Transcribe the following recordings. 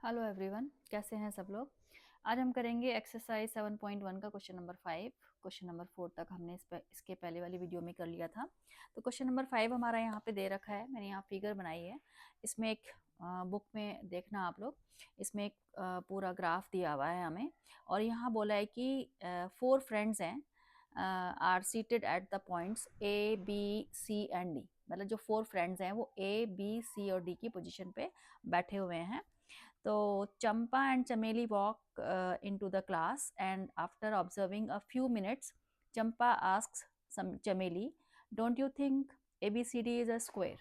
Hello everyone, कैसे हैं सब लोग। आज हम करेंगे एक्सरसाइज 7.1 का क्वेश्चन नंबर 5। क्वेश्चन नंबर 4 तक हमने इसके पहले वाली वीडियो में कर लिया था। तो क्वेश्चन नंबर 5 हमारा यहाँ पे दे रखा है, मैंने यहाँ फिगर बनाई है। इसमें एक बुक में देखना आप लोग, इसमें एक पूरा ग्राफ दिया हुआ है हमें, और यहाँ बोला है कि 4 फ्रेंड्स हैं are seated at the points A B C and D. मतलब जो 4 फ्रेंड्स हैं वो ए बी सी और डी की पोजीशन पे बैठे हुए हैं। तो Champa and Chameli walk into the class, and after observing a few minutes, Champa asks Chameli, "Don't you think ABCD is a square?"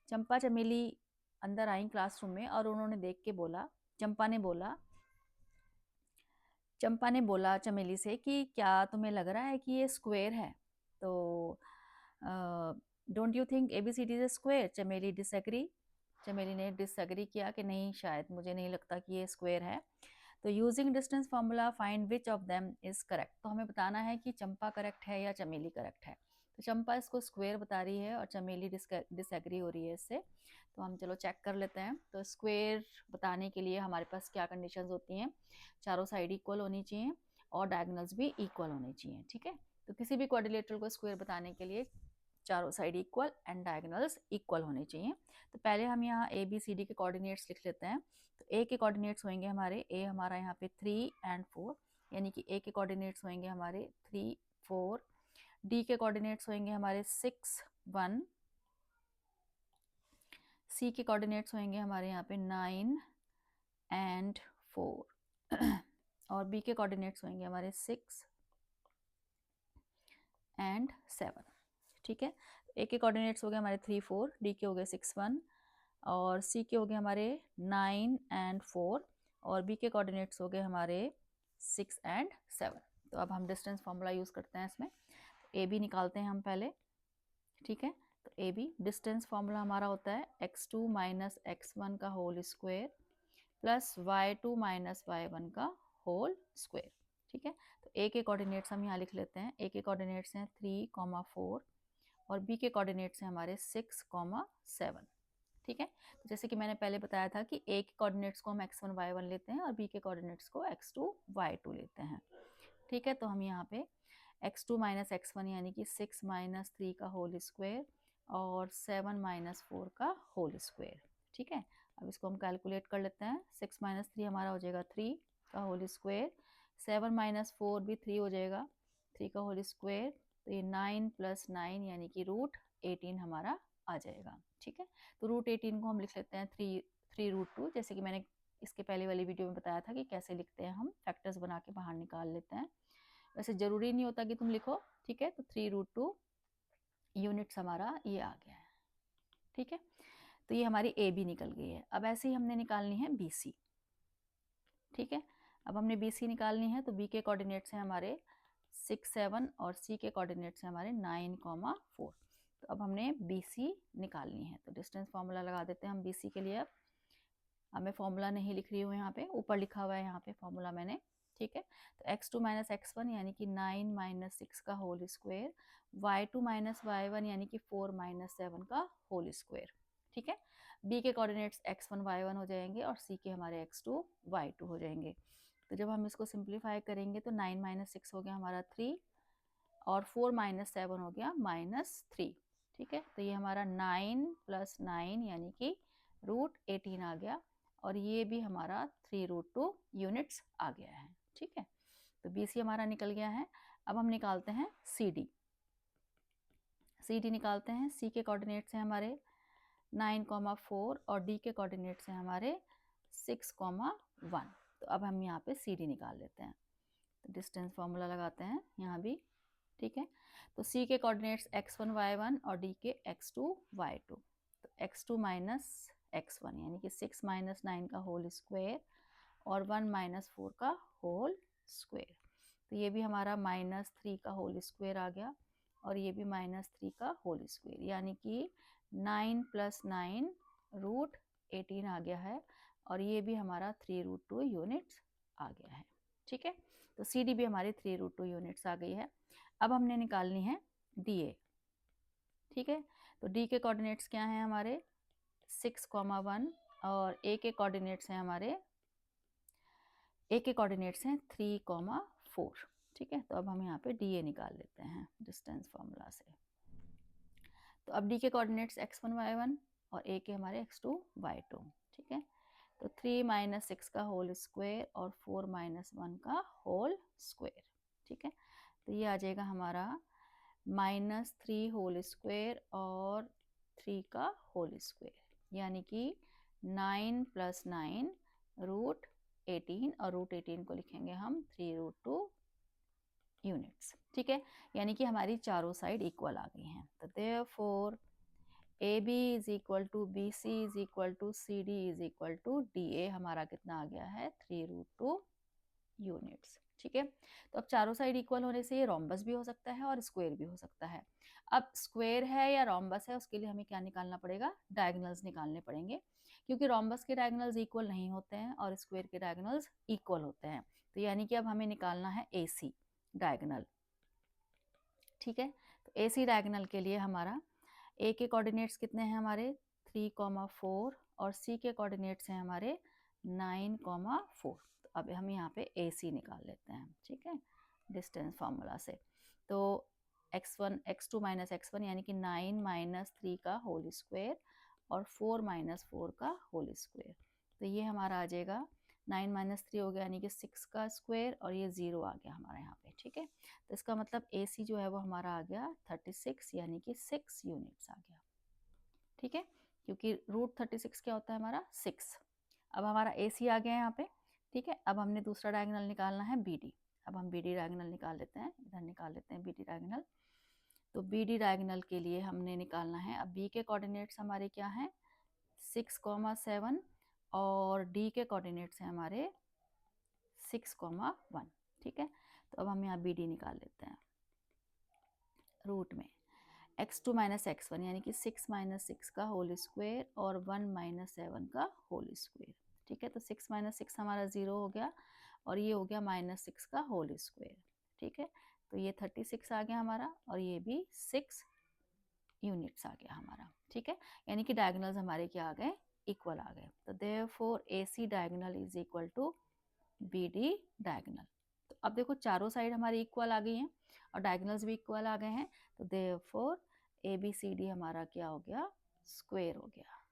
चंपा चमेली अंदर आई क्लासरूम में और उन्होंने देख के बोला, चंपा ने बोला चमेली से कि क्या तुम्हें लग रहा है कि ये स्क्वायर है। तो don't you think ABCD is a square? चमेली ने डिसएग्री किया कि नहीं, शायद मुझे नहीं लगता कि ये स्क्वायर है। तो using distance formula find which of them is correct. तो हमें बताना है कि चंपा करेक्ट है या चमेली करेक्ट है। तो चंपा इसको स्क्वायर बता रही है और चमेली डिसएग्री हो रही है इससे। तो हम चलो चेक कर लेते हैं। तो स्क्वायर बताने के लिए हमारे पास क्या कंडीशंस होती हैं? चारों साइड इक्वल होनी चाहिए और डायगोनल्स भी इक्वल होने चाहिए। ठीक है, तो किसी भी क्वाड्रिलेटरल को स्क्वायर बताने के लिए चारों side equal and diagonals equal होने चाहिए। तो पहले हम यहाँ ए बी सी डी के कोऑर्डिनेट्स लिख लेते हैं। तो ए के कोऑर्डिनेट्स होंगे हमारे, ए हमारा यहाँ पे 3 एंड 4, यानी कि ए के कोऑर्डिनेट्स होंगे हमारे 3 4। डी के कोऑर्डिनेट्स होंगे हमारे 6 1। सी के कोऑर्डिनेट्स होंगे हमारे यहाँ पे 9 एंड 4 और बी के कोऑर्डिनेट्स होंगे हमारे 6 एंड 7। ठीक है, ए के कोऑर्डिनेट्स हो गए हमारे 3 4, डी के हो गए 6 1 और सी के हो गए हमारे 9 एंड 4 और बी के कोऑर्डिनेट्स हो गए हमारे 6 एंड 7। तो अब हम डिस्टेंस फॉर्मूला यूज़ करते हैं इसमें। ए बी निकालते हैं हम पहले। ठीक है, तो ए बी डिस्टेंस फॉर्मूला हमारा होता है x2 माइनस x1 का whole square plus y2 minus y1 का होल स्क्वायर। ठीक है, तो ए के कोऑर्डिनेट्स हम यहाँ लिख लेते हैं। ए के कोऑर्डिनेट्स हैं 3 4 और बी के कोऑर्डिनेट्स हैं हमारे 6 7। ठीक है, तो जैसे कि मैंने पहले बताया था कि ए के कोऑर्डिनेट्स को हम x1 y1 लेते हैं और बी के कोऑर्डिनेट्स को x2 y2 लेते हैं। ठीक है, तो हम यहाँ पे x2 माइनस x1 यानी कि 6 माइनस 3 का होल स्क्वायर और 7 माइनस 4 का होल स्क्वायर। ठीक है, अब इसको हम कैलकुलेट कर लेते हैं। 6 माइनस 3 हमारा हो जाएगा 3 का होल स्क्वायर, 7 माइनस 4 भी 3 हो जाएगा, 3 का होल स्क्वायर। तो ये 9 प्लस 9 यानी कि रूट 18 हमारा आ जाएगा। ठीक है, तो रूट 18 को हम लिख लेते हैं 3 रूट 2, जैसे कि मैंने इसके पहले वाली वीडियो में बताया था कि कैसे लिखते हैं, हम फैक्टर्स बना के बाहर निकाल लेते हैं। वैसे ज़रूरी नहीं होता कि तुम लिखो। ठीक है, तो 3 रूट 2 यूनिट्स हमारा ये आ गया है। ठीक है, तो ये हमारी ए बी निकल गई है। अब ऐसे ही हमने निकालनी है बी सी। ठीक है, अब हमने बी सी निकालनी है। तो बी के कोऑर्डिनेट्स हैं हमारे 6 7 और सी के कोऑर्डिनेट्स हैं हमारे 9 4। तो अब हमने बी सी निकालनी है। तो डिस्टेंस फार्मूला लगा देते हैं हम बी सी के लिए। अब मैं फॉर्मूला नहीं लिख रही हूँ, यहाँ पे ऊपर लिखा हुआ है यहाँ पे फॉर्मूला मैंने। ठीक है, तो x2 माइनस x1 यानी कि 9 माइनस 6 का whole square, y2 minus y1 यानी कि 4 माइनस 7 का होल स्क्वायर। ठीक है, b के कोऑर्डिनेट्स x1 y1 हो जाएंगे और c के हमारे x2 y2 हो जाएंगे। तो जब हम इसको सिंप्लीफाई करेंगे तो 9 माइनस 6 हो गया हमारा 3 और 4 माइनस 7 हो गया -3। ठीक है, तो ये हमारा 9 प्लस 9 यानी कि रूट 18 आ गया और ये भी हमारा 3 रूट 2 यूनिट्स आ गया है। ठीक है, तो बी सी हमारा निकल गया है। अब हम निकालते हैं सी डी। सी डी निकालते हैं। सी के कोऑर्डिनेट्स हैं हमारे 9 4 और डी के कोऑर्डिनेट्स हैं हमारे 6 1। तो अब हम यहाँ पे सी डी निकाल लेते हैं। तो डिस्टेंस फार्मूला लगाते हैं यहाँ भी। ठीक है, तो सी के कोऑर्डिनेट्स x1 y1 और डी के x2 y2। तो x2 माइनस x1 यानी कि 6 माइनस 9 का होल स्क्वायर और 1 माइनस 4 का होल स्क्वायर। तो ये भी हमारा -3 का होल स्क्वायर आ गया और ये भी -3 का होल स्क्वायर, यानी कि 9 प्लस 9 रूट 18 आ गया है और ये भी हमारा 3 रूट 2 यूनिट्स आ गया है। ठीक है, तो सी डी भी हमारी 3 रूट 2 यूनिट्स आ गई है। अब हमने निकालनी है डी ए। ठीक है, तो डी के कोऑर्डिनेट्स क्या हैं हमारे 6 1 और ए के कोऑर्डिनेट्स हैं हमारे ए के कोऑर्डिनेट्स हैं 3,4, ठीक है। तो अब हम यहाँ पे डी ए निकाल लेते हैं डिस्टेंस फॉर्मूला से। तो अब डी के कोऑर्डिनेट्स x1 y1 और ए के हमारे x2 y2, ठीक है। तो 3 - 6 का होल स्क्वायर और 4 - 1 का होल स्क्वायर, ठीक है। तो ये आ जाएगा हमारा -3 होल स्क्वायर और 3 का होल स्क्वायर, यानी कि 9 + 9 √18, और √18 को लिखेंगे हम 3√2 यूनिट्स, ठीक है। यानी कि हमारी चारों साइड इक्वल आ गई हैं। तो therefore AB is equal to BC is equal to CD is equal to DA हमारा कितना आ गया है 3√2 यूनिट्स, ठीक है। तो अब चारों साइड इक्वल होने से ये रोम्बस भी हो सकता है और स्क्वायर भी हो सकता है। अब स्क्वायर है या रोम्बस है उसके लिए हमें क्या निकालना पड़ेगा, डायगोनल्स निकालने पड़ेंगे, क्योंकि रोम्बस के डायगोनल्स इक्वल नहीं होते हैं और स्क्वायर के डायगोनल्स इक्वल होते हैं। तो यानी कि अब हमें निकालना है AC डायगोनल, ठीक है। तो AC डायगोनल के लिए हमारा ए के कोऑर्डिनेट्स कितने हैं हमारे 3,4 और सी के कोऑर्डिनेट्स हैं हमारे 9,4। तो अब हम यहाँ पे AC निकाल लेते हैं, ठीक है, डिस्टेंस फार्मूला से। तो x1 x2 - x1 यानी कि 9 - 3 का होल स्क्वायर और 4 - 4 का होल स्क्वायर। तो ये हमारा आ जाएगा 9 - 3 हो गया यानी कि 6 का स्क्वायर और ये 0 आ गया हमारा यहाँ पे, ठीक है। तो इसका मतलब AC जो है वो हमारा आ गया 36 यानी कि 6 यूनिट्स आ गया, ठीक है, क्योंकि √36 क्या होता है हमारा 6। अब हमारा AC आ गया यहाँ पे, ठीक है। अब हमने दूसरा डायगोनल निकालना है BD। अब हम BD डायगोनल निकाल लेते हैं, इधर निकाल लेते हैं BD डायगोनल। तो BD डायगोनल के लिए हमने निकालना है, अब B के कोऑर्डिनेट्स हमारे क्या हैं 6,7 और D के कोऑर्डिनेट्स हैं हमारे 6,1, ठीक है। तो अब हम यहाँ BD निकाल लेते हैं रूट में x2 - x1 यानी कि 6 - 6 का होल स्क्वायर और 1 - 7 का होल स्क्वायर, ठीक है। तो 6 - 6 हमारा 0 हो गया और ये हो गया -6 का होल स्क्वायर, ठीक है। तो ये 36 आ गया हमारा और ये भी 6 यूनिट्स आ गया हमारा, ठीक है। यानी कि डायगोनल्स हमारे क्या आ गए, इक्वल आ गए। तो therefore AC diagonal is equal to BD diagonal. तो अब देखो चारों साइड हमारी इक्वल आ गई हैं और डायगोनल्स भी इक्वल आ गए हैं। तो देयरफॉर ABCD हमारा क्या हो गया, स्क्वायर हो गया,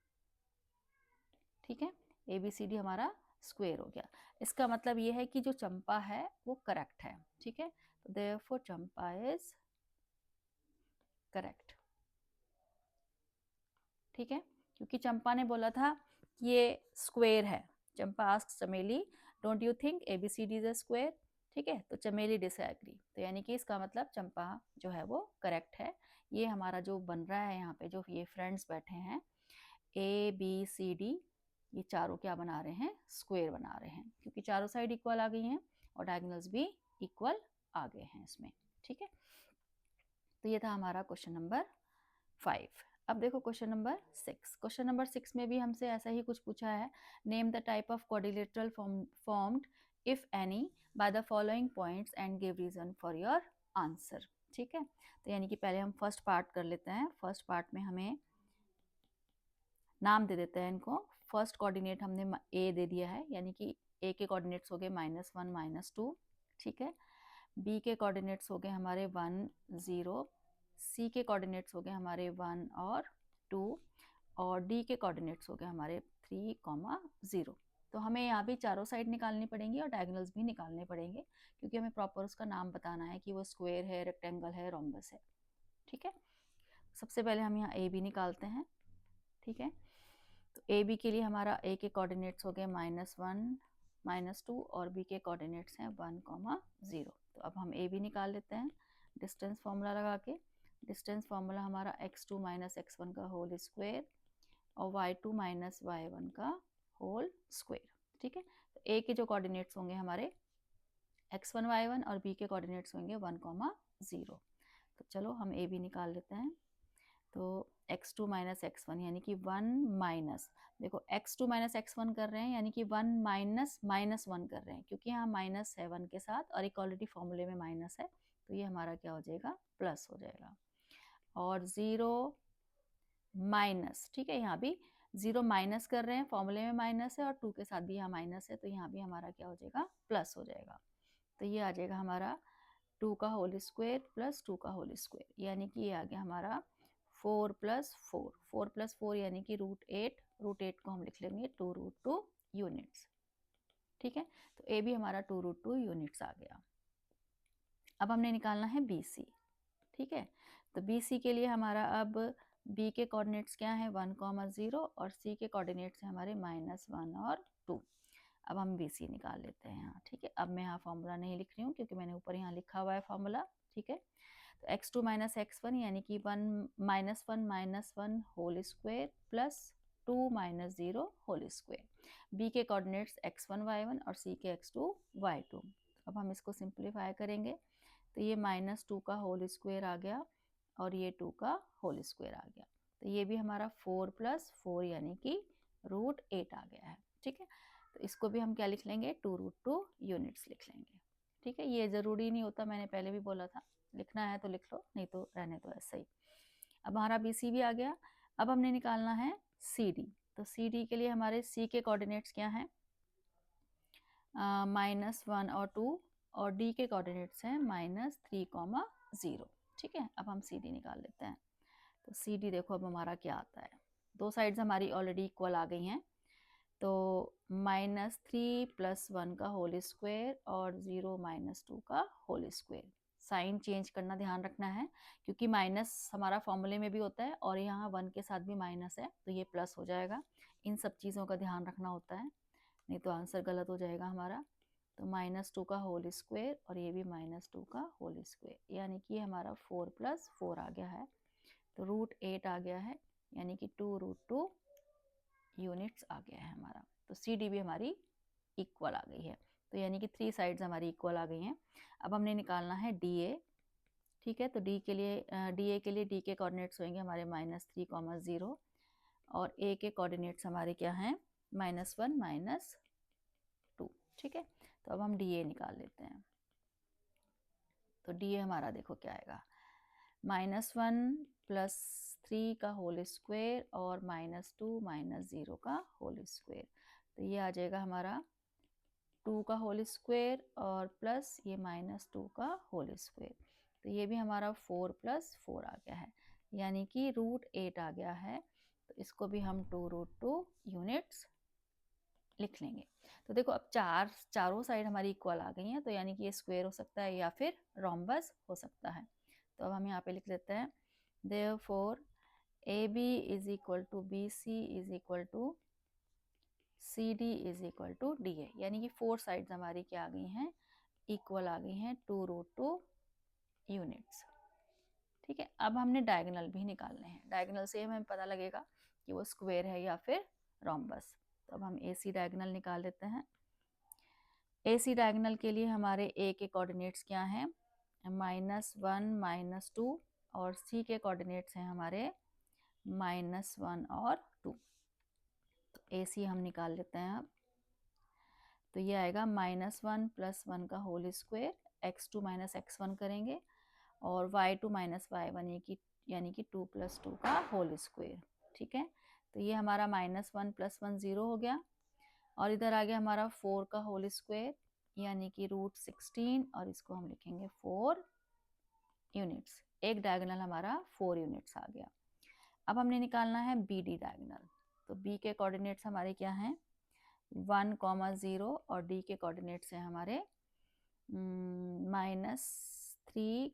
ठीक है। ABCD हमारा स्क्वायर हो गया। इसका मतलब ये है कि जो चंपा है वो करेक्ट है, ठीक है। तो देयरफॉर चंपा इज करेक्ट, ठीक है, क्योंकि चंपा ने बोला था कि ये स्क्वायर है। चंपा आस्क्स चमेली don't you think ABCD is a square, ठीक है। तो चमेली डिसएग्री, तो यानी कि इसका मतलब चंपा जो है वो करेक्ट है। ये हमारा जो बन रहा है यहाँ पे, जो ये फ्रेंड्स बैठे हैं ABCD, ये चारों क्या बना रहे हैं, स्क्वायर बना रहे हैं, क्योंकि चारों साइड इक्वल आ गई हैं और डायगोनल्स भी इक्वल आ गए हैं इसमें, ठीक है। तो ये था हमारा क्वेश्चन नंबर 5। अब देखो क्वेश्चन नंबर 6। क्वेश्चन नंबर 6 में भी हमसे ऐसा ही कुछ पूछा है, name the type of quadrilateral formed if any by the following points and give reason for your answer, ठीक है। तो यानी कि पहले हम फर्स्ट पार्ट कर लेते हैं। फर्स्ट पार्ट में हमें नाम दे देते हैं इनको। फर्स्ट कोऑर्डिनेट हमने A दे दिया है, यानी कि A के कोऑर्डिनेट्स हो गए -1 -2, ठीक है। B के कोऑर्डिनेट्स हो गए हमारे 1 0, C के कोऑर्डिनेट्स हो गए हमारे 1 और 2 और D के कोऑर्डिनेट्स हो गए हमारे 3, 0। तो हमें यहाँ भी चारों साइड निकालनी पड़ेंगी और डायगोनल्स भी निकालने पड़ेंगे, क्योंकि हमें प्रॉपर उसका नाम बताना है कि वो स्क्वायर है, रेक्टेंगल है, रोम्बस है, ठीक है। सबसे पहले हम यहाँ AB निकालते हैं, ठीक है। तो AB के लिए हमारा A के कोऑर्डिनेट्स हो गए -1 -2 और B के कोऑर्डिनेट्स हैं 1, 0। तो अब हम AB निकाल लेते हैं डिस्टेंस फार्मूला लगा के। डिस्टेंस फार्मूला हमारा x2 - x1 का होल स्क्वायर और y2 - y1 का होल स्क्वायर, ठीक है। तो A के जो कोऑर्डिनेट्स होंगे हमारे x1 y1 और B के कोऑर्डिनेट्स होंगे 1, 0। तो चलो हम AB निकाल लेते हैं। तो x2 - x1 यानी कि 1 माइनस, देखो x2 - x1 कर रहे हैं यानी कि 1 माइनस -1 कर रहे हैं, क्योंकि यहाँ माइनस है 1 के साथ और इक्वालिटी फॉर्मूले में माइनस है, तो ये हमारा क्या हो जाएगा, प्लस हो जाएगा। और 0 माइनस, ठीक है, यहाँ भी 0 माइनस कर रहे हैं, फॉर्मूले में माइनस है और 2 के साथ भी यहाँ माइनस है, तो यहाँ भी हमारा क्या हो जाएगा, प्लस हो जाएगा। तो ये आ जाएगा हमारा 2 का होल स्क्वायर प्लस 2 का होल स्क्वायर, यानी कि ये आ गया हमारा 4 प्लस 4, 4 प्लस 4 यानी कि √8, √8 को हम लिख लेंगे 2√2 यूनिट्स। ठीक है, तो ए भी हमारा 2√2 यूनिट्स आ गया। अब हमने निकालना है बी सी। ठीक है, तो बी सी के लिए हमारा अब बी के कोऑर्डिनेट्स क्या है, 1,0 और सी के कोऑर्डिनेट्स हैं हमारे -1 और 2। अब हम बी सी निकाल लेते हैं यहाँ। ठीक है, अब मैं यहाँ फॉर्मूला नहीं लिख रही हूँ क्योंकि मैंने ऊपर यहाँ लिखा हुआ है फॉर्मूला। ठीक है, तो x2 - x1 यानी कि 1 - 1 whole square plus 2 - 0 whole square. B के कोऑर्डिनेट्स x1 y1 और सी के x2 y2। अब हम इसको सिंप्लीफाई करेंगे तो ये -2 का होल स्क्वायर आ गया और ये 2 का होल स्क्वायर आ गया। तो ये भी हमारा 4 + 4 यानी कि √8 आ गया है। ठीक है, तो इसको भी हम क्या लिख लेंगे, 2√2 यूनिट्स लिख लेंगे। ठीक है, ये ज़रूरी नहीं होता, मैंने पहले भी बोला था, लिखना है तो लिख लो, नहीं तो रहने दो ऐसे ही। अब हमारा बी सी भी आ गया। अब हमने निकालना है सी डी। तो सी डी के लिए हमारे सी के कोऑर्डिनेट्स क्या हैं, -1 और 2, और डी के कोऑर्डिनेट्स हैं -3, 0। ठीक है, अब हम सी डी निकाल लेते हैं। तो सी डी देखो अब हमारा क्या आता है, दो साइड्स हमारी ऑलरेडी इक्वल आ गई हैं, तो -3 + 1 का होल स्क्वायर और 0 - 2 का होल स्क्वायर। साइन चेंज करना ध्यान रखना है क्योंकि माइनस हमारा फॉर्मूले में भी होता है और यहाँ 1 के साथ भी माइनस है, तो ये प्लस हो जाएगा। इन सब चीज़ों का ध्यान रखना होता है, नहीं तो आंसर गलत हो जाएगा हमारा। तो -2 का होल स्क्वायर और ये भी -2 का होल स्क्वायर, यानी कि हमारा 4 + 4 आ गया है, तो √8 आ गया है, यानी कि 2√2 यूनिट्स आ गया है हमारा। तो सी डी भी हमारी इक्वल आ गई है, तो यानी कि 3 साइड्स हमारी इक्वल आ गई हैं। अब हमने निकालना है डी ए। ठीक है, तो डी के लिए डी के कोऑर्डिनेट्स होंगे हमारे -3, 0 और ए के कोऑर्डिनेट्स हमारे क्या हैं, -1 -2। ठीक है, तो अब हम डी ए निकाल लेते हैं। तो डी ए हमारा देखो क्या आएगा, -1 + 3 का होल स्क्वायर और -2 - 0 का होल स्क्वायर। तो ये आ जाएगा हमारा 2 का होल स्क्वायर और प्लस ये -2 का होल स्क्वायर। तो ये भी हमारा 4 + 4 आ गया है, यानी कि √8 आ गया है। तो इसको भी हम 2√2 यूनिट्स लिख लेंगे। तो देखो अब चारों साइड हमारी इक्वल आ गई हैं, तो यानी कि ये स्क्वायर हो सकता है या फिर रोम्बस हो सकता है। तो अब हम यहाँ पे लिख लेते हैं, therefore AB = BC = CD = DA, यानी कि 4 साइड्स हमारी क्या आ गई हैं, इक्वल आ गई हैं, 2√2 यूनिट्स। ठीक है, अब हमने डायगोनल भी निकालने हैं। डायगोनल से हमें पता लगेगा कि वो स्क्वायर है या फिर रोम्बस। तो अब हम AC डायगोनल निकाल लेते हैं। AC डायगोनल के लिए हमारे A के कोऑर्डिनेट्स क्या हैं, -1 - 2 और C के कोऑर्डिनेट्स हैं हमारे -1 और 2। तो AC हम निकाल लेते हैं अब। तो ये आएगा -1 + 1 का होल स्क्वायर, x2 - x1 करेंगे और y2 - y1 यानी कि 2 + 2 का होल स्क्वायर। ठीक है, तो ये हमारा -1 + 1 0 हो गया और इधर आ गया हमारा 4 का होल स्क्वायर यानी कि √16 और इसको हम लिखेंगे 4 यूनिट्स। एक डायगोनल हमारा 4 यूनिट्स आ गया। अब हमने निकालना है बी डी डायगोनल। तो बी के कोऑर्डिनेट्स हमारे क्या हैं, 1, 0 और डी के कोऑर्डिनेट्स हैं हमारे -3,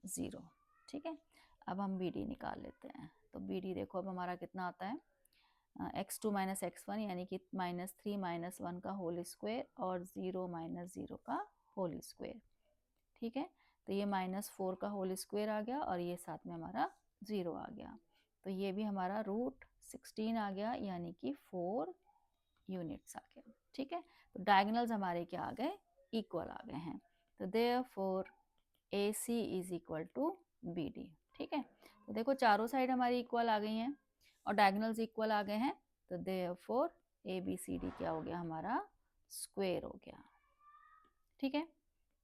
0। ठीक है, अब हम बी डी निकाल लेते हैं। तो बी डी देखो अब हमारा कितना आता है, x2 - x1 यानी कि -3 - 1 का होल स्क्वायर और 0 - 0 का होल स्क्वायर। ठीक है, तो ये -4 का होल स्क्वायर आ गया और ये साथ में हमारा 0 आ गया। तो ये भी हमारा √16 आ गया, यानी कि 4 यूनिट्स आ गया। ठीक है, तो डायगोनल्स हमारे क्या आ गए, इक्वल आ गए हैं। तो देयरफॉर AC = BD। ठीक है, तो देखो चारों साइड हमारी इक्वल आ गई हैं और डायगोनल्स इक्वल आ गए हैं, तो देयरफॉर ABCD क्या हो गया हमारा, स्क्वायर हो गया। ठीक है,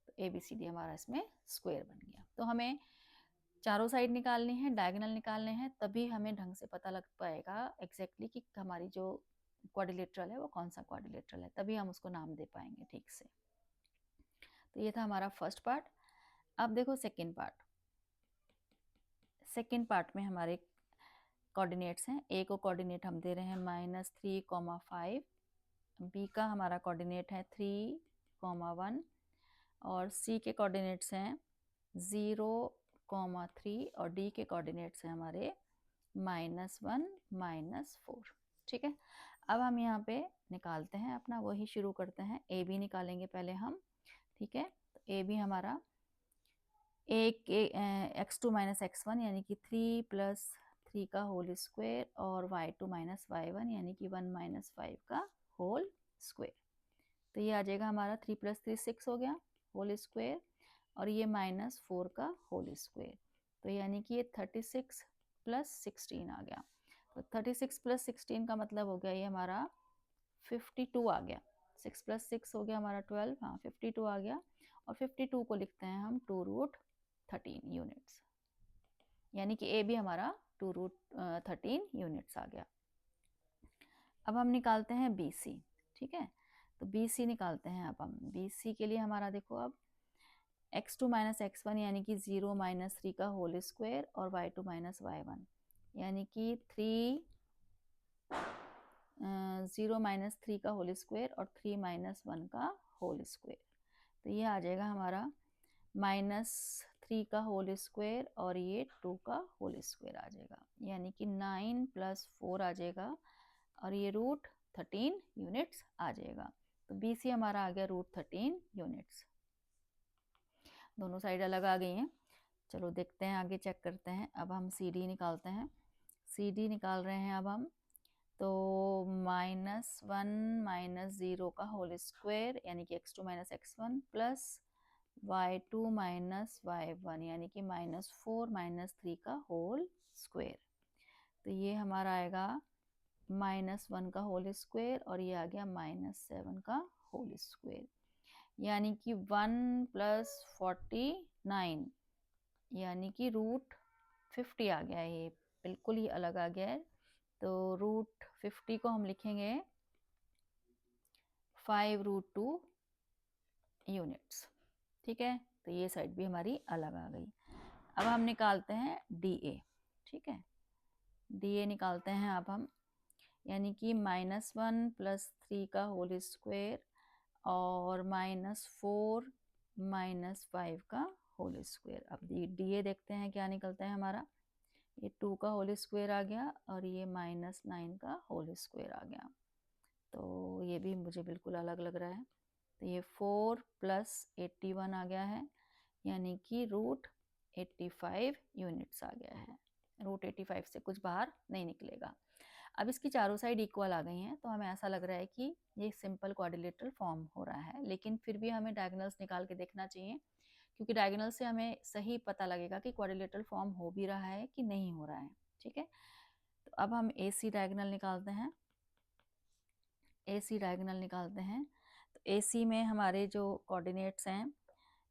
तो ABCD हमारा इसमें स्क्वायर बन गया। तो हमें चारों साइड निकालनी है, डायगोनल निकालने हैं, तभी हमें ढंग से पता लग पाएगा एग्जैक्टली कि हमारी जो क्वाड्रिलेटरल है वो कौन सा क्वाड्रिलेटरल है, तभी हम उसको नाम दे पाएंगे ठीक से। तो ये था हमारा फर्स्ट पार्ट। अब देखो सेकेंड पार्ट। सेकेंड पार्ट में हमारे कोऑर्डिनेट्स हैं। ए को कोऑर्डिनेट हम दे रहे हैं -3,5, बी का हमारा कोऑर्डिनेट है 3,1 और सी के कोऑर्डिनेट्स हैं 0,3 और डी के कोऑर्डिनेट्स हैं हमारे -1 -4। ठीक है, अब हम यहाँ पे निकालते हैं अपना, वही शुरू करते हैं। ए बी निकालेंगे पहले हम। ठीक है, तो ए बी हमारा x2 - x1 यानी कि 3 + 3 का होल स्क्वायर और y2 - y1 यानी कि 1 - 5 का होल स्क्वायर। तो ये आ जाएगा हमारा 3 + 3 6 हो गया होल स्क्वायर और ये -4 का होल स्क्वायर। तो यानी कि ये 36 + 16 आ गया। तो 36 + 16 का मतलब हो गया ये हमारा 52 आ गया। 6 + 6 हो गया हमारा 12, हाँ 52 आ गया। और 52 को लिखते हैं हम 2√13 यूनिट्स, यानी कि ए भी हमारा 2√13 यूनिट्स आ गया। अब हम निकालते हैं बी सी। ठीक है, तो बी सी निकालते हैं। अब हम बी सी के लिए हमारा देखो अब x2 - x1 यानी कि 0 - 3 का होल स्क्वायर और y2 - y1 यानी कि 0 - 3 का होल स्क्वायर और 3 - 1 का होल स्क्वायर। तो ये आ जाएगा हमारा -3 का होल स्क्वायर और ये 2 का होल स्क्वायर आ जाएगा, यानी कि 9 + 4 आ जाएगा और ये √13 यूनिट्स आ जाएगा। तो बी सी हमारा आ गया √13 यूनिट्स। दोनों साइड अलग आ गई हैं। चलो देखते हैं, आगे चेक करते हैं। अब हम सी डी निकालते हैं। सी डी निकाल रहे हैं अब हम। तो -1 - 0 का होल स्क्वायर यानी कि x2 - x1 plus y2 - y1 यानी कि -4 - 3 का होल स्क्वायर। तो ये हमारा आएगा -1 का होल स्क्वायर और ये आ गया -7 का होल स्क्वायर, यानी कि 1 + 49 यानी कि √50 आ गया है। ये बिल्कुल ही अलग आ गया है। तो √50 को हम लिखेंगे 5√2 यूनिट्स। ठीक है, तो ये साइड भी हमारी अलग आ गई। अब हम निकालते हैं डी ए। ठीक है, डी ए निकालते हैं अब हम, यानी कि -1 + 3 का होल स्क्वायर और -4 - 5 का होल स्क्वायर। अब डी ए देखते हैं क्या निकलता है हमारा। ये 2 का होल स्क्वायर आ गया और ये -9 का होल स्क्वायर आ गया। तो ये भी मुझे बिल्कुल अलग लग रहा है। तो ये 4 + 81 आ गया है, यानी कि √85 यूनिट्स आ गया है। √85 से कुछ बाहर नहीं निकलेगा। अब इसकी चारों साइड इक्वल आ गई हैं, तो हमें ऐसा लग रहा है कि ये सिंपल क्वाड्रिलेटरल फॉर्म हो रहा है। लेकिन फिर भी हमें डायगोनल्स निकाल के देखना चाहिए, क्योंकि डायगोनल से हमें सही पता लगेगा कि क्वाड्रिलेटरल फॉर्म हो भी रहा है कि नहीं हो रहा है। ठीक है, तो अब हम ए सी डायगोनल निकालते हैं। ए सी डायगोनल निकालते हैं। तो ए सी में हमारे जो कोऑर्डिनेट्स हैं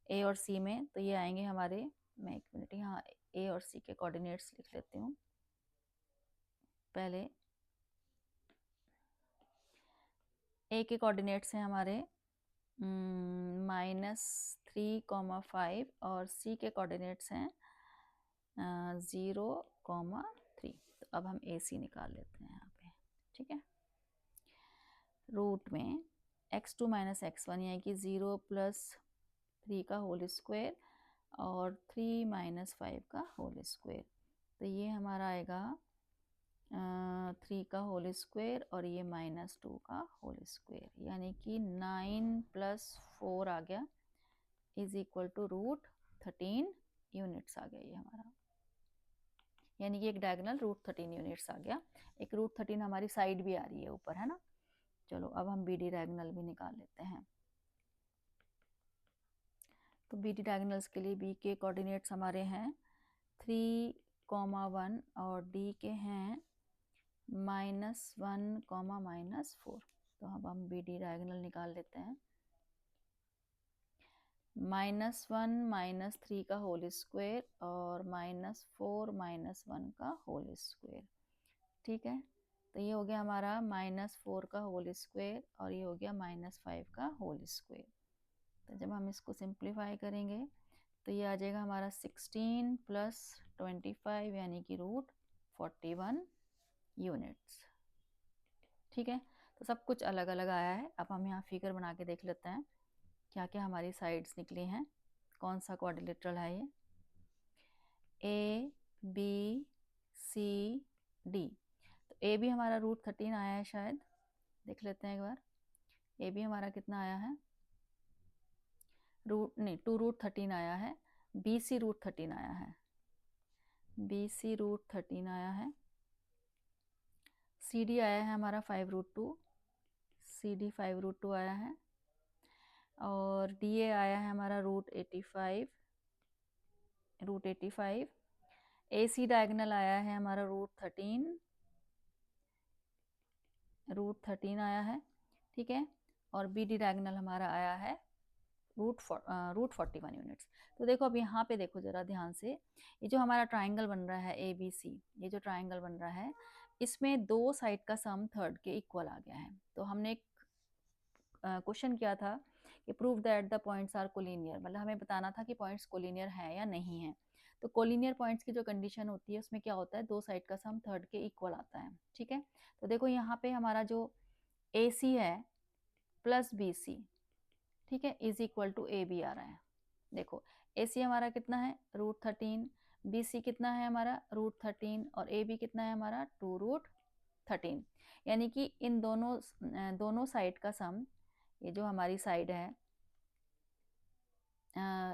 ए और सी में, तो ये आएंगे हमारे, मैं 1 मिनट यहाँ ए और सी के कोऑर्डिनेट्स लिख लेती हूँ पहले। ए के कोऑर्डिनेट्स हैं हमारे -3,5 और सी के कोऑर्डिनेट्स हैं 0,3। तो अब हम ए सी निकाल लेते हैं यहाँ पे। ठीक है, रूट में x2 - x1 यानी कि 0 + 3 का होल स्क्वायर और 3 - 5 का होल स्क्वायर। तो ये हमारा आएगा 3 का होल स्क्वायर और ये -2 का होल स्क्वायर, यानी कि 9 + 4 आ गया इज इक्वल टू √13 यूनिट्स आ गया ये हमारा, यानी कि एक डायगोनल √13 यूनिट्स आ गया। एक √13 हमारी साइड भी आ रही है ऊपर, है ना। चलो अब हम बी डी डायगोनल भी निकाल लेते हैं। तो बी डी डायगोनल्स के लिए बी के कोऑर्डिनेट्स हमारे हैं 3,1 और डी के हैं -1, -4। तो अब हम बी डी डायगोनल निकाल लेते हैं। -1 -3 का होल स्क्वायर और -4 -1 का होल स्क्वायर। ठीक है, तो ये हो गया हमारा -4 का होल स्क्वायर और ये हो गया -5 का होल स्क्वायर। तो जब हम इसको सिंप्लीफाई करेंगे तो ये आ जाएगा हमारा 16 + 25 यानी कि √41 यूनिट्स। ठीक है, तो सब कुछ अलग अलग आया है। अब हम यहाँ फिगर बना के देख लेते हैं क्या क्या हमारी साइड्स निकली हैं, कौन सा क्वाड्रिलेटरल है ये। ए बी सी डी, तो ए भी हमारा √13 आया है शायद, देख लेते हैं एक बार। ए भी हमारा कितना आया है, रूट नहीं 2√13 आया है। बी सी √13 आया है, बी सी √13 आया है। सी डी आया है हमारा 5√2, सी डी 5√2 आया है। और डी ए आया है हमारा √85, √85। ए सी डायगनल आया है हमारा √13 आया है। ठीक है, और बी डी डायगनल हमारा आया है √41 यूनिट्स। तो देखो अब यहाँ पे देखो जरा ध्यान से, ये जो हमारा ट्राइंगल बन रहा है ए बी सी, ये जो ट्राइंगल बन रहा है इसमें दो साइड का सम थर्ड के इक्वल आ गया है। तो हमने एक क्वेश्चन किया था कि prove that the points are collinear, मतलब हमें बताना था कि पॉइंट्स कोलिनियर है या नहीं है। तो कोलिनियर पॉइंट्स की जो कंडीशन होती है उसमें क्या होता है, दो साइड का सम थर्ड के इक्वल आता है। ठीक है, तो देखो यहाँ पे हमारा जो ए सी है प्लस बी सी, ठीक है, is equal to a b आ रहा है। देखो ए सी हमारा कितना है √13, बी सी कितना है हमारा √13 और ए बी कितना है हमारा 2√13, यानी कि इन दोनों साइड का सम, ये जो हमारी साइड है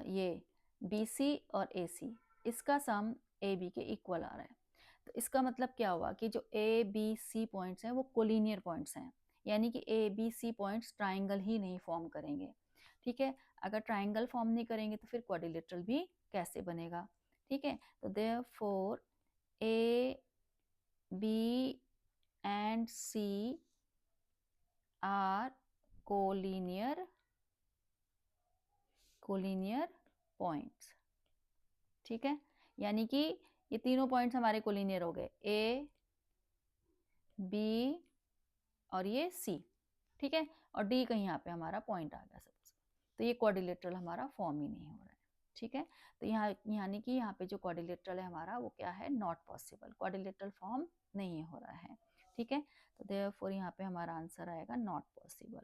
ये बी सी और ए सी, इसका सम ए बी के इक्वल आ रहा है। तो इसका मतलब क्या हुआ कि जो ए बी सी पॉइंट्स हैं वो कोलिनियर पॉइंट्स हैं, यानी कि A B c points triangle ही नहीं फॉर्म करेंगे। ठीक है, अगर ट्राइंगल फॉर्म नहीं करेंगे तो फिर क्वाड्रिलेटरल भी कैसे बनेगा। ठीक है, तो therefore A B and C are collinear points. ठीक है, यानी कि ये तीनों पॉइंट्स हमारे कोलिनियर हो गए, ए बी और ये सी। ठीक है, और डी कहीं यहाँ पे हमारा पॉइंट आ गया सपोज, तो ये क्वाड्रिलेटरल हमारा फॉर्म ही नहीं हो रहा है। ठीक है, तो यहाँ यानी कि यहाँ पे जो क्वाड्रिलेटरल है हमारा वो क्या है, नॉट पॉसिबल, क्वाड्रिलेटरल फॉर्म नहीं हो रहा है। ठीक है, तो देयरफॉर यहाँ पे हमारा आंसर आएगा नॉट पॉसिबल,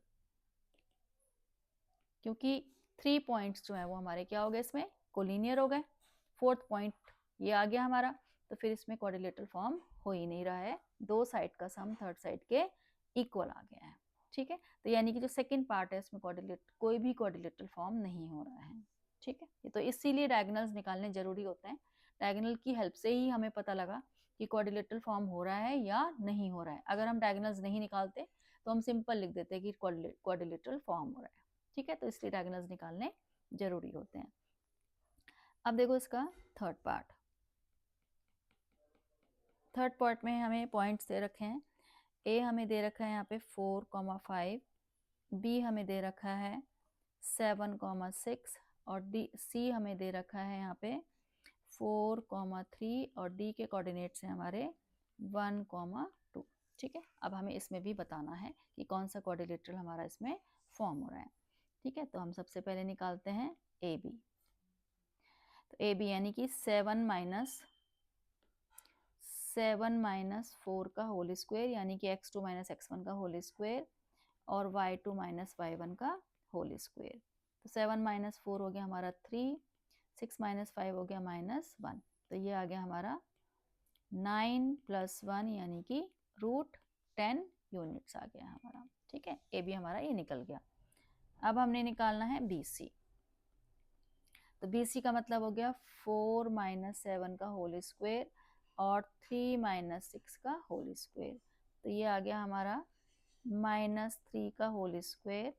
क्योंकि 3 पॉइंट्स जो है वो हमारे क्या हो गए, इसमें कोलिनियर हो गए। 4th पॉइंट ये आ गया हमारा, तो फिर इसमें क्वाड्रिलेटरल फॉर्म हो ही नहीं रहा है, दो साइड का सम थर्ड साइड के इक्वल आ गया है। ठीक है, तो यानी कि जो सेकंड पार्ट है इसमें कोई भी क्वाड्रिलेटरल फॉर्म नहीं हो रहा है। ठीक है, तो इसीलिए डायगोनल्स निकालने जरूरी होते हैं। डायगोनल की हेल्प से ही हमें पता लगा कि क्वाड्रिलेटरल फॉर्म हो रहा है या नहीं हो रहा है। अगर हम डायगोनल्स नहीं निकालते तो हम सिंपल लिख देते कि क्वाड्रिलेटरल फॉर्म हो रहा है। ठीक है, तो इसलिए डायगोनल्स निकालने जरूरी होते हैं। अब देखो इसका थर्ड पार्ट में हमें पॉइंट्स दे रखे हैं। ए हमें दे रखा है यहाँ पे 4,5, बी हमें दे रखा है 7,6 और डी सी हमें दे रखा है यहाँ पे 4,3 और डी के कोऑर्डिनेट्स हैं हमारे 1,2। ठीक है, अब हमें इसमें भी बताना है कि कौन सा क्वाड्रिलेटरल हमारा इसमें फॉर्म हो रहा है। ठीक है, तो हम सबसे पहले निकालते हैं ए बी। तो ए बी यानी कि 7 - 4 का होल स्क्वायर, यानी कि x2 - x1 का होल स्क्वायर और y2 - y1 का होल स्क्वायर। तो 7 - 4 हो गया हमारा 3, 6 - 5 हो गया -1, तो ये आ गया हमारा 9 + 1 यानी कि √10 यूनिट्स आ गया हमारा। ठीक है, ए बी हमारा ये निकल गया। अब हमने निकालना है बी सी। तो बी सी का मतलब हो गया 4 - 7 का होल स्क्वायर और 3 - 6 का होल स्क्वायर। तो ये आ गया हमारा -3 का होल स्क्वायर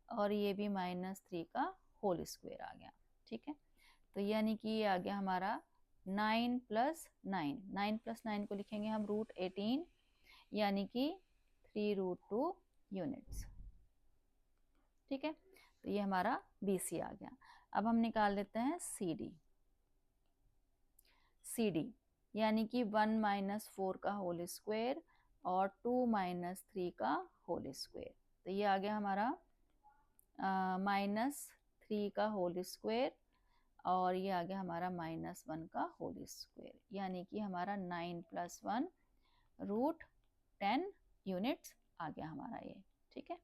और ये भी -3 का होल स्क्वायर आ गया। ठीक है, तो यानी कि ये आ गया हमारा 9 + 9, 9 + 9 को लिखेंगे हम √18 यानी कि 3√2 यूनिट्स। ठीक है, तो ये हमारा बी सी आ गया। अब हम निकाल लेते हैं सी डी यानी कि 1 माइनस 4 का होल स्क्वायर और 2 माइनस 3 का होल स्क्वायर। तो ये आ गया हमारा -3 का होल स्क्वायर और ये आ गया हमारा -1 का होल स्क्वायर, यानी कि हमारा 9 + 1 √10 यूनिट्स आ गया हमारा ये। ठीक है,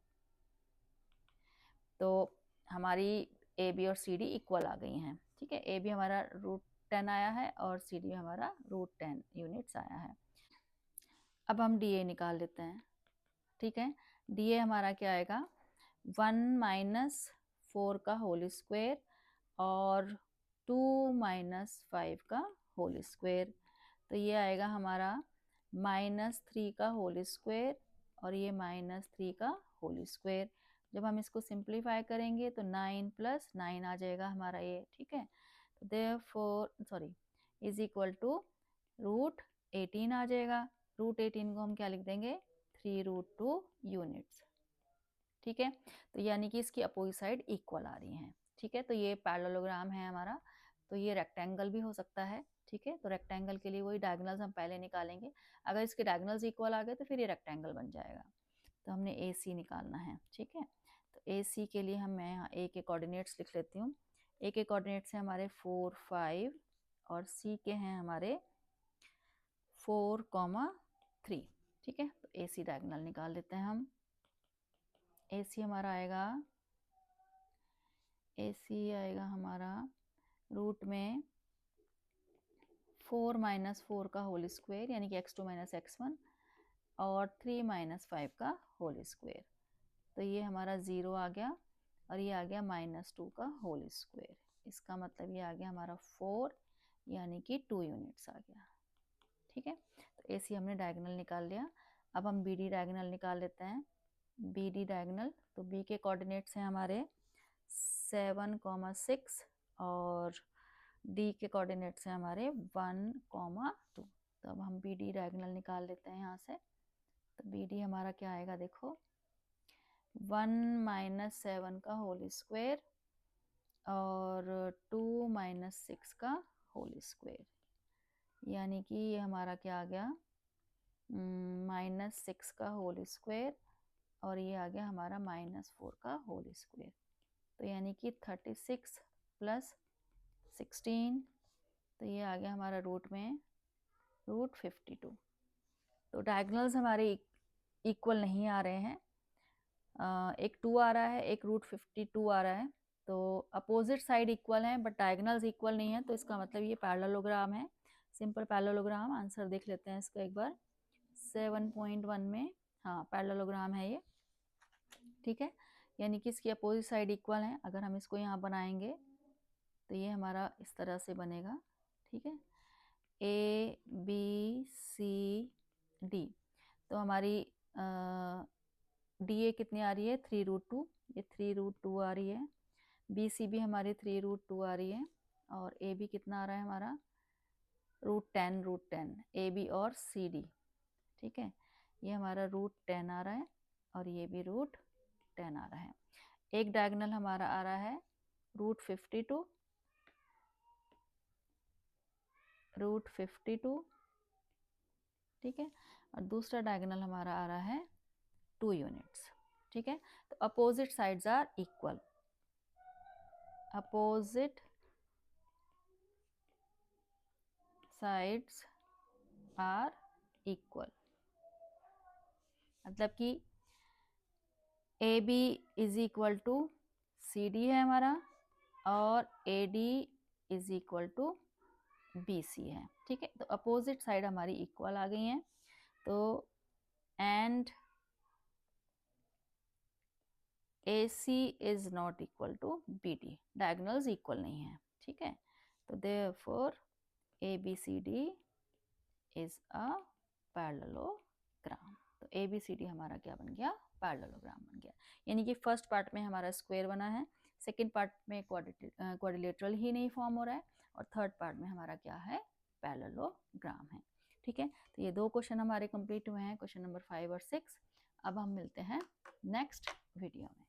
तो हमारी ए बी और सी डी इक्वल आ गई हैं। ठीक है, ए बी हमारा √10 आया है और सी डी हमारा √10 यूनिट्स आया है। अब हम डी ए निकाल लेते हैं। ठीक है, डी ए हमारा क्या आएगा, 1 माइनस 4 का होल स्क्वायर और 2 माइनस 5 का होल स्क्वायर। तो ये आएगा हमारा -3 का होल स्क्वायर और ये -3 का होल स्क्वायर। जब हम इसको सिंप्लीफाई करेंगे तो 9 + 9 आ जाएगा हमारा ये। ठीक है, तो देयरफॉर इज इक्वल टू √18 आ जाएगा। √18 को हम क्या लिख देंगे, 3√2 यूनिट्स। ठीक है, तो यानी कि इसकी अपोजिट साइड इक्वल आ रही हैं। ठीक है, तो ये पैरेललोग्राम है हमारा, तो ये रेक्टेंगल भी हो सकता है। ठीक है, तो रेक्टेंगल के लिए वही डायगोनल्स हम पहले निकालेंगे। अगर इसके डायगोनल्स इक्वल आ गए तो फिर ये रेक्टेंगल बन जाएगा। तो हमने ए सी निकालना है। ठीक है, तो ए सी के लिए मैं यहाँ ए के कोऑर्डिनेट्स लिख लेती हूँ। ए के कोऑर्डिनेट्स हैं हमारे 4, 5 और सी के हैं हमारे 4, 3। ठीक है, तो ए सी डायगोनल निकाल लेते हैं हम। ए सी हमारा आएगा, ए सी आएगा हमारा रूट में 4 - 4 का होल स्क्वायर यानी कि x2 - x1 और 3 - 5 का होल स्क्वायर। तो ये हमारा 0 आ गया और ये आ गया -2 का होल स्क्वायर। इसका मतलब ये आ गया हमारा 4 यानी कि 2 यूनिट्स आ गया। ठीक है, तो ए सी हमने डायगोनल निकाल लिया। अब हम बी डी डायगोनल निकाल लेते हैं। बी डी डायगोनल, तो बी के कोऑर्डिनेट्स हैं हमारे 7, 6 और डी के कोऑर्डिनेट्स हैं हमारे 1, 2। तो अब हम बी डी डायगोनल निकाल लेते हैं यहाँ से। तो बी डी हमारा क्या आएगा, देखो 1 - 7 का होल स्क्वायर और 2 - 6 का होल स्क्वायर, यानी कि ये हमारा क्या आ गया, -6 का होल स्क्वायर और ये आ गया हमारा -4 का होल स्क्वायर। तो यानी कि 36 + 16, तो ये आ गया हमारा रूट में √52। तो डायगोनल्स हमारे इक्वल नहीं आ रहे हैं, एक 2 आ रहा है, एक √52 आ रहा है। तो अपोजिट साइड इक्वल हैं बट डायगोनल्स इक्वल नहीं है, तो इसका मतलब ये पैरेललोग्राम है, सिंपल पैरेललोग्राम। आंसर देख लेते हैं इसका एक बार। 7.1 में हाँ पैरेललोग्राम है ये। ठीक है, यानी कि इसकी अपोजिट साइड इक्वल है। अगर हम इसको यहाँ बनाएंगे तो ये हमारा इस तरह से बनेगा। ठीक है, ए बी सी डी, तो हमारी डी ए कितनी आ रही है, 3√2, ये 3√2 आ रही है। बी सी भी हमारी 3√2 आ रही है और ए बी कितना आ रहा है हमारा, √10 ए बी और सी डी। ठीक है, ये हमारा √10 आ रहा है और ये भी √10 आ रहा है। एक डायगोनल हमारा आ रहा है √52, ठीक है, और दूसरा डायगोनल हमारा आ रहा है 2 यूनिट्स। ठीक है, तो opposite sides are equal, opposite sides are equal, मतलब कि ए B is equal to C D है हमारा और A D is equal to B C है। ठीक है, तो अपोजिट साइड हमारी इक्वल आ गई हैं। तो and A C is not equal to B D, diagonals equal नहीं है। ठीक है, तो therefore A B C D is a parallelogram. तो ए बी सी डी हमारा क्या बन गया, पैरेललोग्राम बन गया। यानी कि फर्स्ट पार्ट में हमारा स्क्वायर बना है, सेकंड पार्ट में क्वाड्रिलेटरल ही नहीं फॉर्म हो रहा है और थर्ड पार्ट में हमारा क्या है, पैरेललोग्राम है। ठीक है, तो ये 2 क्वेश्चन हमारे कंप्लीट हुए हैं, क्वेश्चन नंबर 5 और 6। अब हम मिलते हैं नेक्स्ट वीडियो में।